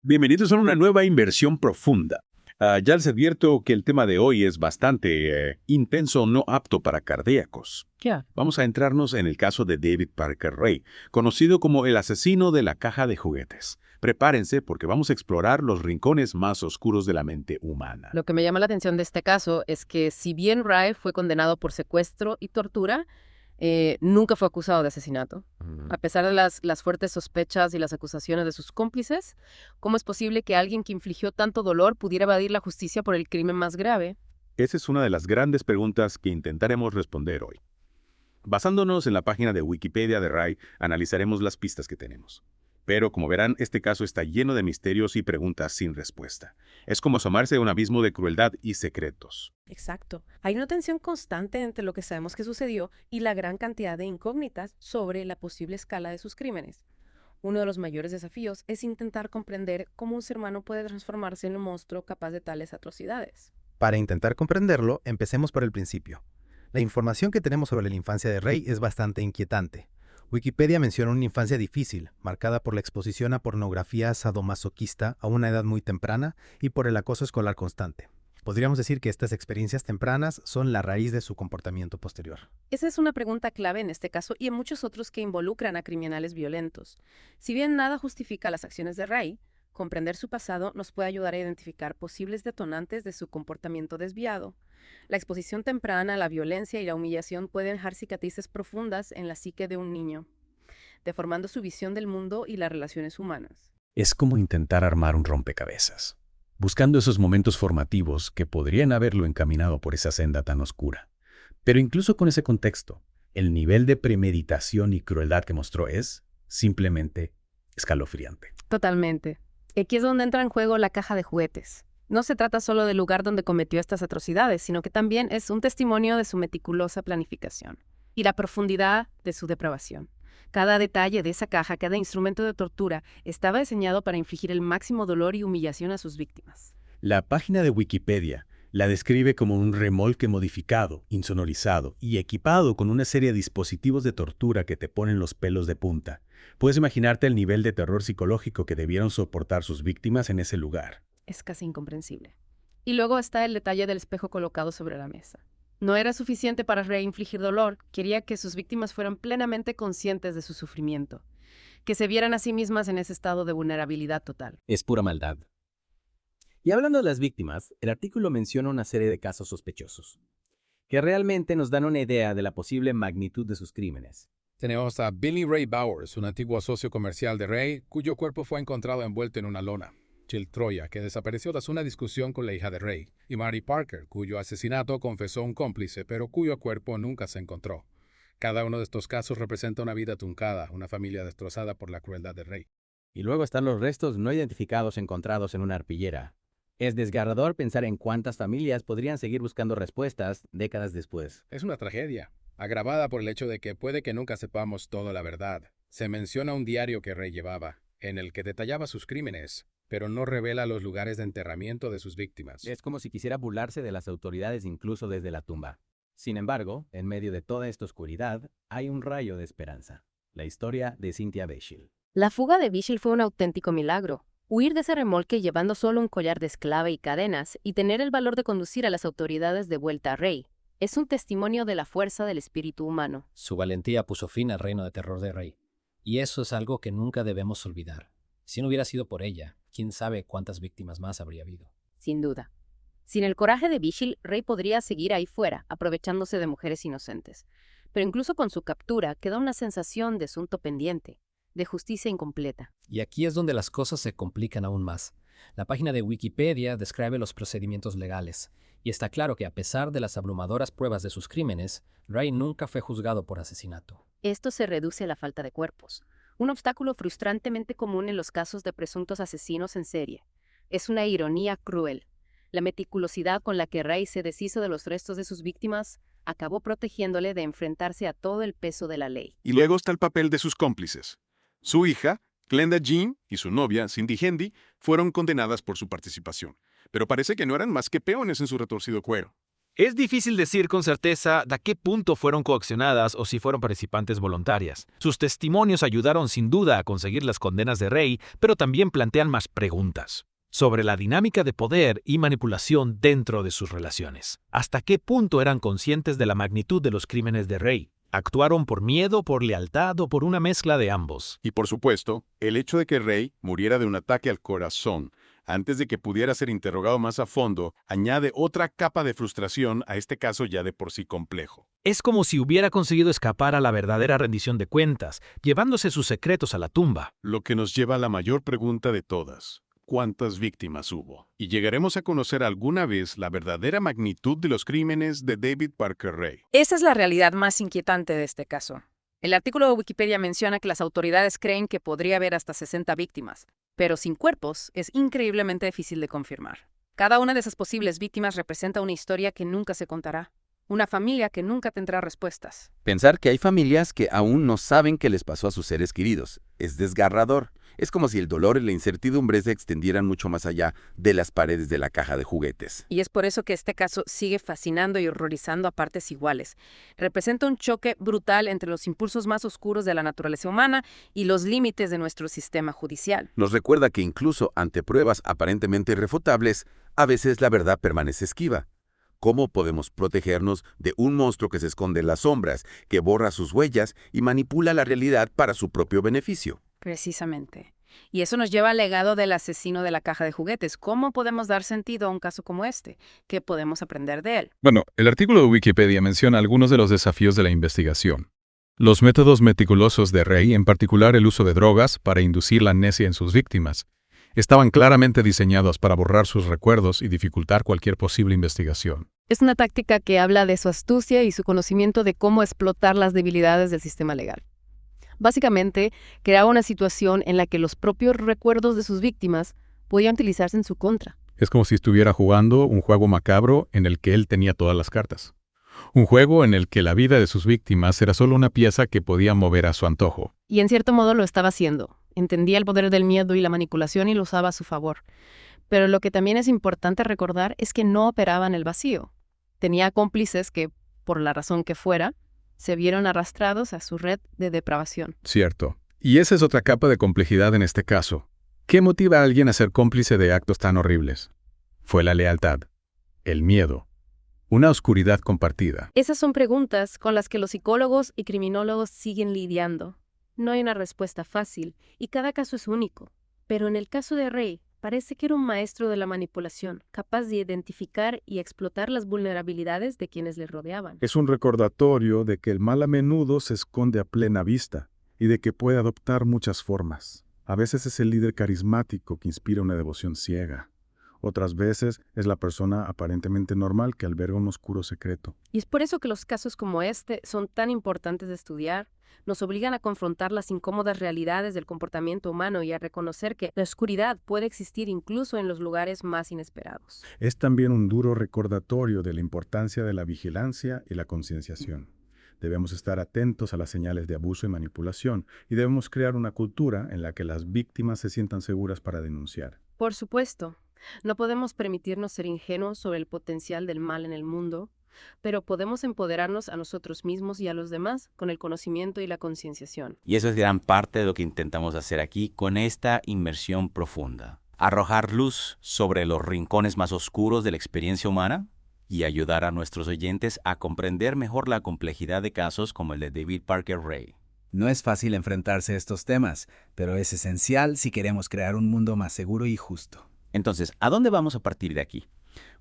Bienvenidos a una nueva inversión profunda. Ya les advierto que el tema de hoy es bastante intenso, no apto para cardíacos. Ya. Vamos a entrarnos en el caso de David Parker Ray, conocido como el asesino de la caja de juguetes. Prepárense porque vamos a explorar los rincones más oscuros de la mente humana. Lo que me llama la atención de este caso es que si bien Ray fue condenado por secuestro y tortura, nunca fue acusado de asesinato. A pesar de las fuertes sospechas y las acusaciones de sus cómplices, ¿cómo es posible que alguien que infligió tanto dolor pudiera evadir la justicia por el crimen más grave? Esa es una de las grandes preguntas que intentaremos responder hoy. Basándonos en la página de Wikipedia de Ray, analizaremos las pistas que tenemos. Pero, como verán, este caso está lleno de misterios y preguntas sin respuesta. Es como asomarse a un abismo de crueldad y secretos. Exacto. Hay una tensión constante entre lo que sabemos que sucedió y la gran cantidad de incógnitas sobre la posible escala de sus crímenes. Uno de los mayores desafíos es intentar comprender cómo un ser humano puede transformarse en un monstruo capaz de tales atrocidades. Para intentar comprenderlo, empecemos por el principio. La información que tenemos sobre la infancia de Ray es bastante inquietante. Wikipedia menciona una infancia difícil, marcada por la exposición a pornografía sadomasoquista a una edad muy temprana y por el acoso escolar constante. Podríamos decir que estas experiencias tempranas son la raíz de su comportamiento posterior. Esa es una pregunta clave en este caso y en muchos otros que involucran a criminales violentos. Si bien nada justifica las acciones de Ray, comprender su pasado nos puede ayudar a identificar posibles detonantes de su comportamiento desviado. La exposición temprana a la violencia y la humillación pueden dejar cicatrices profundas en la psique de un niño, deformando su visión del mundo y las relaciones humanas. Es como intentar armar un rompecabezas, buscando esos momentos formativos que podrían haberlo encaminado por esa senda tan oscura. Pero incluso con ese contexto, el nivel de premeditación y crueldad que mostró es simplemente escalofriante. Totalmente. Aquí es donde entra en juego la caja de juguetes. No se trata solo del lugar donde cometió estas atrocidades, sino que también es un testimonio de su meticulosa planificación y la profundidad de su depravación. Cada detalle de esa caja, cada instrumento de tortura, estaba diseñado para infligir el máximo dolor y humillación a sus víctimas. La página de Wikipedia la describe como un remolque modificado, insonorizado y equipado con una serie de dispositivos de tortura que te ponen los pelos de punta. Puedes imaginarte el nivel de terror psicológico que debieron soportar sus víctimas en ese lugar. Es casi incomprensible. Y luego está el detalle del espejo colocado sobre la mesa. No era suficiente para reinfligir dolor, quería que sus víctimas fueran plenamente conscientes de su sufrimiento, que se vieran a sí mismas en ese estado de vulnerabilidad total. Es pura maldad. Y hablando de las víctimas, el artículo menciona una serie de casos sospechosos, que realmente nos dan una idea de la posible magnitud de sus crímenes. Tenemos a Billy Ray Bowers, un antiguo socio comercial de Ray, cuyo cuerpo fue encontrado envuelto en una lona. Jill Troya, que desapareció tras una discusión con la hija de Ray. Y Mary Parker, cuyo asesinato confesó un cómplice, pero cuyo cuerpo nunca se encontró. Cada uno de estos casos representa una vida truncada, una familia destrozada por la crueldad de Ray. Y luego están los restos no identificados encontrados en una arpillera. Es desgarrador pensar en cuántas familias podrían seguir buscando respuestas décadas después. Es una tragedia, agravada por el hecho de que puede que nunca sepamos toda la verdad. Se menciona un diario que Ray llevaba, en el que detallaba sus crímenes, pero no revela los lugares de enterramiento de sus víctimas. Es como si quisiera burlarse de las autoridades incluso desde la tumba. Sin embargo, en medio de toda esta oscuridad, hay un rayo de esperanza. La historia de Cynthia Beischel. La fuga de Bichel fue un auténtico milagro. Huir de ese remolque llevando solo un collar de esclava y cadenas y tener el valor de conducir a las autoridades de vuelta a Ray es un testimonio de la fuerza del espíritu humano. Su valentía puso fin al reino de terror de Ray. Y eso es algo que nunca debemos olvidar. Si no hubiera sido por ella, quién sabe cuántas víctimas más habría habido. Sin duda. Sin el coraje de Bichel, Ray podría seguir ahí fuera, aprovechándose de mujeres inocentes. Pero incluso con su captura queda una sensación de asunto pendiente, de justicia incompleta. Y aquí es donde las cosas se complican aún más. La página de Wikipedia describe los procedimientos legales, y está claro que a pesar de las abrumadoras pruebas de sus crímenes, Ray nunca fue juzgado por asesinato. Esto se reduce a la falta de cuerpos, un obstáculo frustrantemente común en los casos de presuntos asesinos en serie. Es una ironía cruel. La meticulosidad con la que Ray se deshizo de los restos de sus víctimas acabó protegiéndole de enfrentarse a todo el peso de la ley. Y luego está el papel de sus cómplices. Su hija, Glenda Jean, y su novia, Cindy Hendy, fueron condenadas por su participación, pero parece que no eran más que peones en su retorcido cuero. Es difícil decir con certeza de a qué punto fueron coaccionadas o si fueron participantes voluntarias. Sus testimonios ayudaron sin duda a conseguir las condenas de Ray, pero también plantean más preguntas sobre la dinámica de poder y manipulación dentro de sus relaciones. ¿Hasta qué punto eran conscientes de la magnitud de los crímenes de Ray? ¿Actuaron por miedo, por lealtad o por una mezcla de ambos? Y por supuesto, el hecho de que Ray muriera de un ataque al corazón antes de que pudiera ser interrogado más a fondo, añade otra capa de frustración a este caso ya de por sí complejo. Es como si hubiera conseguido escapar a la verdadera rendición de cuentas, llevándose sus secretos a la tumba. Lo que nos lleva a la mayor pregunta de todas. ¿Cuántas víctimas hubo? Y llegaremos a conocer alguna vez la verdadera magnitud de los crímenes de David Parker Ray. Esa es la realidad más inquietante de este caso. El artículo de Wikipedia menciona que las autoridades creen que podría haber hasta 60 víctimas, pero sin cuerpos es increíblemente difícil de confirmar. Cada una de esas posibles víctimas representa una historia que nunca se contará, una familia que nunca tendrá respuestas. Pensar que hay familias que aún no saben qué les pasó a sus seres queridos es desgarrador. Es como si el dolor y la incertidumbre se extendieran mucho más allá de las paredes de la caja de juguetes. Y es por eso que este caso sigue fascinando y horrorizando a partes iguales. Representa un choque brutal entre los impulsos más oscuros de la naturaleza humana y los límites de nuestro sistema judicial. Nos recuerda que incluso ante pruebas aparentemente irrefutables, a veces la verdad permanece esquiva. ¿Cómo podemos protegernos de un monstruo que se esconde en las sombras, que borra sus huellas y manipula la realidad para su propio beneficio? Precisamente. Y eso nos lleva al legado del asesino de la caja de juguetes. ¿Cómo podemos dar sentido a un caso como este? ¿Qué podemos aprender de él? Bueno, el artículo de Wikipedia menciona algunos de los desafíos de la investigación. Los métodos meticulosos de Ray, en particular el uso de drogas para inducir la amnesia en sus víctimas, estaban claramente diseñados para borrar sus recuerdos y dificultar cualquier posible investigación. Es una táctica que habla de su astucia y su conocimiento de cómo explotar las debilidades del sistema legal. Básicamente, creaba una situación en la que los propios recuerdos de sus víctimas podían utilizarse en su contra. Es como si estuviera jugando un juego macabro en el que él tenía todas las cartas. Un juego en el que la vida de sus víctimas era solo una pieza que podía mover a su antojo. Y en cierto modo lo estaba haciendo. Entendía el poder del miedo y la manipulación y lo usaba a su favor. Pero lo que también es importante recordar es que no operaba en el vacío. Tenía cómplices que, por la razón que fuera, se vieron arrastrados a su red de depravación. Cierto. Y esa es otra capa de complejidad en este caso. ¿Qué motiva a alguien a ser cómplice de actos tan horribles? Fue la lealtad, el miedo, una oscuridad compartida. Esas son preguntas con las que los psicólogos y criminólogos siguen lidiando. No hay una respuesta fácil, y cada caso es único. Pero en el caso de Ray, parece que era un maestro de la manipulación, capaz de identificar y explotar las vulnerabilidades de quienes le rodeaban. Es un recordatorio de que el mal a menudo se esconde a plena vista y de que puede adoptar muchas formas. A veces es el líder carismático que inspira una devoción ciega. Otras veces es la persona aparentemente normal que alberga un oscuro secreto. Y es por eso que los casos como este son tan importantes de estudiar. Nos obligan a confrontar las incómodas realidades del comportamiento humano y a reconocer que la oscuridad puede existir incluso en los lugares más inesperados. Es también un duro recordatorio de la importancia de la vigilancia y la concienciación. Debemos estar atentos a las señales de abuso y manipulación y debemos crear una cultura en la que las víctimas se sientan seguras para denunciar. Por supuesto, no podemos permitirnos ser ingenuos sobre el potencial del mal en el mundo, pero podemos empoderarnos a nosotros mismos y a los demás con el conocimiento y la concienciación. Y eso es gran parte de lo que intentamos hacer aquí con esta inmersión profunda. Arrojar luz sobre los rincones más oscuros de la experiencia humana y ayudar a nuestros oyentes a comprender mejor la complejidad de casos como el de David Parker Ray. No es fácil enfrentarse a estos temas, pero es esencial si queremos crear un mundo más seguro y justo. Entonces, ¿a dónde vamos a partir de aquí?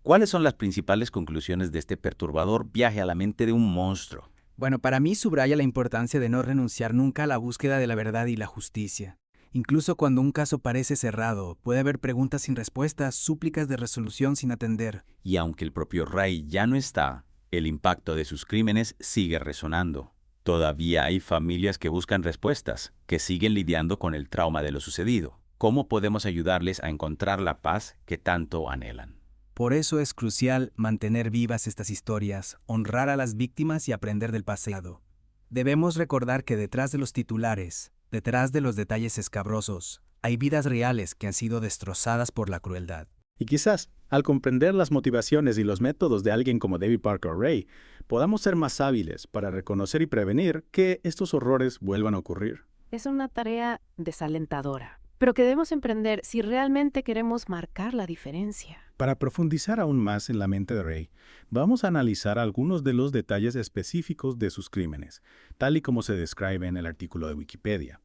¿Cuáles son las principales conclusiones de este perturbador viaje a la mente de un monstruo? Bueno, para mí subraya la importancia de no renunciar nunca a la búsqueda de la verdad y la justicia. Incluso cuando un caso parece cerrado, puede haber preguntas sin respuestas, súplicas de resolución sin atender. Y aunque el propio Ray ya no está, el impacto de sus crímenes sigue resonando. Todavía hay familias que buscan respuestas, que siguen lidiando con el trauma de lo sucedido. ¿Cómo podemos ayudarles a encontrar la paz que tanto anhelan? Por eso es crucial mantener vivas estas historias, honrar a las víctimas y aprender del pasado. Debemos recordar que detrás de los titulares, detrás de los detalles escabrosos, hay vidas reales que han sido destrozadas por la crueldad. Y quizás, al comprender las motivaciones y los métodos de alguien como David Parker Ray, podamos ser más hábiles para reconocer y prevenir que estos horrores vuelvan a ocurrir. Es una tarea desalentadora, pero que debemos emprender si realmente queremos marcar la diferencia. Para profundizar aún más en la mente de Ray, vamos a analizar algunos de los detalles específicos de sus crímenes, tal y como se describe en el artículo de Wikipedia.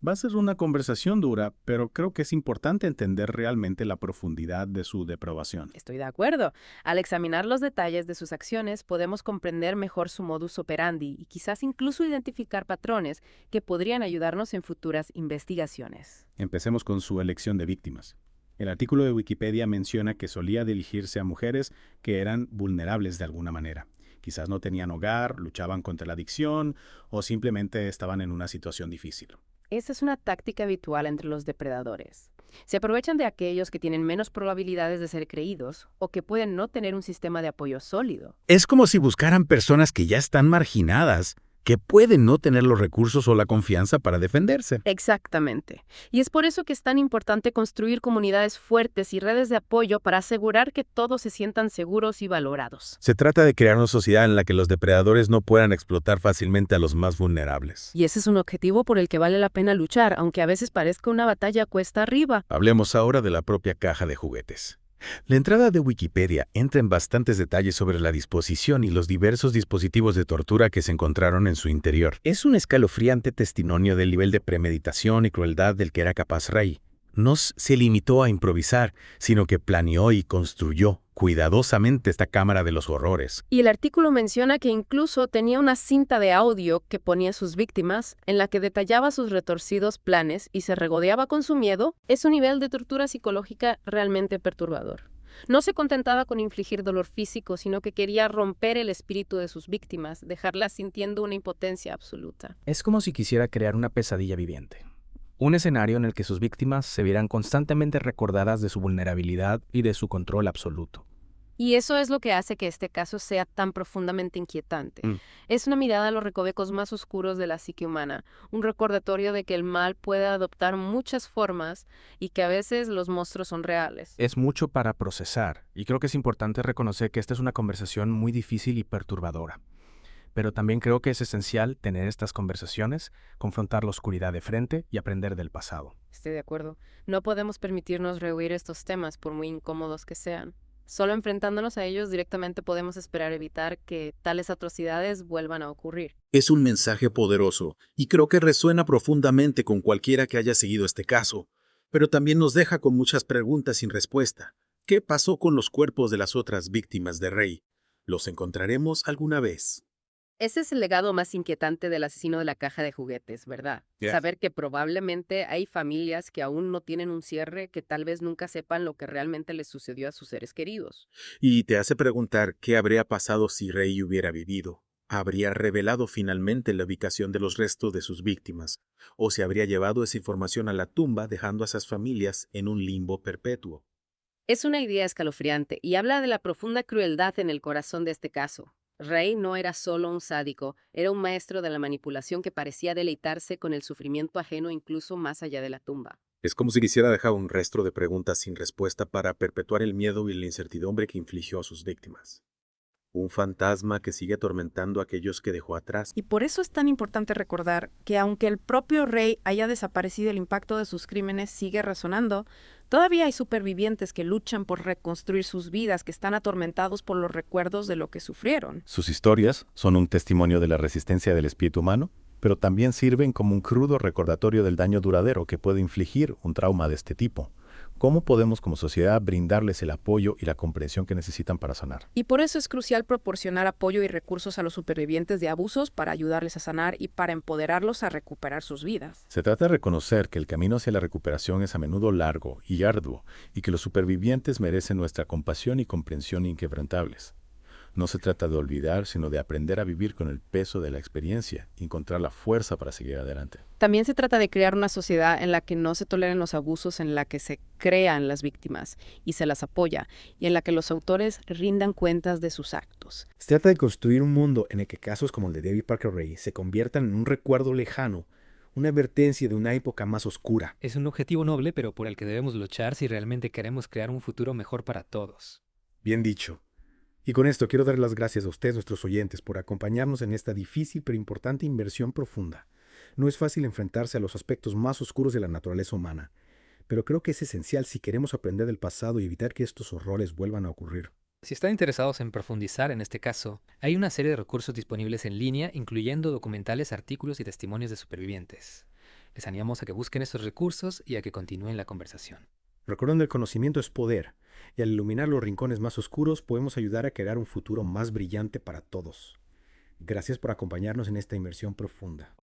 Va a ser una conversación dura, pero creo que es importante entender realmente la profundidad de su depravación. Estoy de acuerdo. Al examinar los detalles de sus acciones, podemos comprender mejor su modus operandi y quizás incluso identificar patrones que podrían ayudarnos en futuras investigaciones. Empecemos con su elección de víctimas. El artículo de Wikipedia menciona que solía dirigirse a mujeres que eran vulnerables de alguna manera. Quizás no tenían hogar, luchaban contra la adicción o simplemente estaban en una situación difícil. Esa es una táctica habitual entre los depredadores. Se aprovechan de aquellos que tienen menos probabilidades de ser creídos o que pueden no tener un sistema de apoyo sólido. Es como si buscaran personas que ya están marginadas, que pueden no tener los recursos o la confianza para defenderse. Exactamente. Y es por eso que es tan importante construir comunidades fuertes y redes de apoyo para asegurar que todos se sientan seguros y valorados. Se trata de crear una sociedad en la que los depredadores no puedan explotar fácilmente a los más vulnerables. Y ese es un objetivo por el que vale la pena luchar, aunque a veces parezca una batalla cuesta arriba. Hablemos ahora de la propia caja de juguetes. La entrada de Wikipedia entra en bastantes detalles sobre la disposición y los diversos dispositivos de tortura que se encontraron en su interior. Es un escalofriante testimonio del nivel de premeditación y crueldad del que era capaz Ray. No se limitó a improvisar, sino que planeó y construyó cuidadosamente esta cámara de los horrores. Y el artículo menciona que incluso tenía una cinta de audio que ponía a sus víctimas, en la que detallaba sus retorcidos planes y se regodeaba con su miedo. Es un nivel de tortura psicológica realmente perturbador. No se contentaba con infligir dolor físico, sino que quería romper el espíritu de sus víctimas, dejarlas sintiendo una impotencia absoluta. Es como si quisiera crear una pesadilla viviente. Un escenario en el que sus víctimas se vieran constantemente recordadas de su vulnerabilidad y de su control absoluto. Y eso es lo que hace que este caso sea tan profundamente inquietante. Es una mirada a los recovecos más oscuros de la psique humana, un recordatorio de que el mal puede adoptar muchas formas y que a veces los monstruos son reales. Es mucho para procesar, y creo que es importante reconocer que esta es una conversación muy difícil y perturbadora. Pero también creo que es esencial tener estas conversaciones, confrontar la oscuridad de frente y aprender del pasado. Estoy de acuerdo. No podemos permitirnos rehuir estos temas, por muy incómodos que sean. Solo enfrentándonos a ellos directamente podemos esperar evitar que tales atrocidades vuelvan a ocurrir. Es un mensaje poderoso y creo que resuena profundamente con cualquiera que haya seguido este caso, pero también nos deja con muchas preguntas sin respuesta. ¿Qué pasó con los cuerpos de las otras víctimas de Ray? ¿Los encontraremos alguna vez? Ese es el legado más inquietante del asesino de la caja de juguetes, ¿verdad? Saber que probablemente hay familias que aún no tienen un cierre, que tal vez nunca sepan lo que realmente les sucedió a sus seres queridos. Y te hace preguntar qué habría pasado si Ray hubiera vivido. ¿Habría revelado finalmente la ubicación de los restos de sus víctimas? ¿O se habría llevado esa información a la tumba dejando a esas familias en un limbo perpetuo? Es una idea escalofriante y habla de la profunda crueldad en el corazón de este caso. Ray no era solo un sádico, era un maestro de la manipulación que parecía deleitarse con el sufrimiento ajeno incluso más allá de la tumba. Es como si quisiera dejar un resto de preguntas sin respuesta para perpetuar el miedo y la incertidumbre que infligió a sus víctimas. Un fantasma que sigue atormentando a aquellos que dejó atrás. Y por eso es tan importante recordar que aunque el propio Ray haya desaparecido, el impacto de sus crímenes sigue resonando. Todavía hay supervivientes que luchan por reconstruir sus vidas, que están atormentados por los recuerdos de lo que sufrieron. Sus historias son un testimonio de la resistencia del espíritu humano, pero también sirven como un crudo recordatorio del daño duradero que puede infligir un trauma de este tipo. ¿Cómo podemos como sociedad brindarles el apoyo y la comprensión que necesitan para sanar? Y por eso es crucial proporcionar apoyo y recursos a los supervivientes de abusos para ayudarles a sanar y para empoderarlos a recuperar sus vidas. Se trata de reconocer que el camino hacia la recuperación es a menudo largo y arduo y que los supervivientes merecen nuestra compasión y comprensión inquebrantables. No se trata de olvidar, sino de aprender a vivir con el peso de la experiencia y encontrar la fuerza para seguir adelante. También se trata de crear una sociedad en la que no se toleren los abusos, en la que se crean las víctimas y se las apoya, y en la que los autores rindan cuentas de sus actos. Se trata de construir un mundo en el que casos como el de David Parker Ray se conviertan en un recuerdo lejano, una advertencia de una época más oscura. Es un objetivo noble, pero por el que debemos luchar si realmente queremos crear un futuro mejor para todos. Bien dicho. Y con esto quiero dar las gracias a ustedes, nuestros oyentes, por acompañarnos en esta difícil pero importante inmersión profunda. No es fácil enfrentarse a los aspectos más oscuros de la naturaleza humana, pero creo que es esencial si queremos aprender del pasado y evitar que estos horrores vuelvan a ocurrir. Si están interesados en profundizar en este caso, hay una serie de recursos disponibles en línea, incluyendo documentales, artículos y testimonios de supervivientes. Les animamos a que busquen estos recursos y a que continúen la conversación. Recuerden que el conocimiento es poder, y al iluminar los rincones más oscuros podemos ayudar a crear un futuro más brillante para todos. Gracias por acompañarnos en esta inmersión profunda.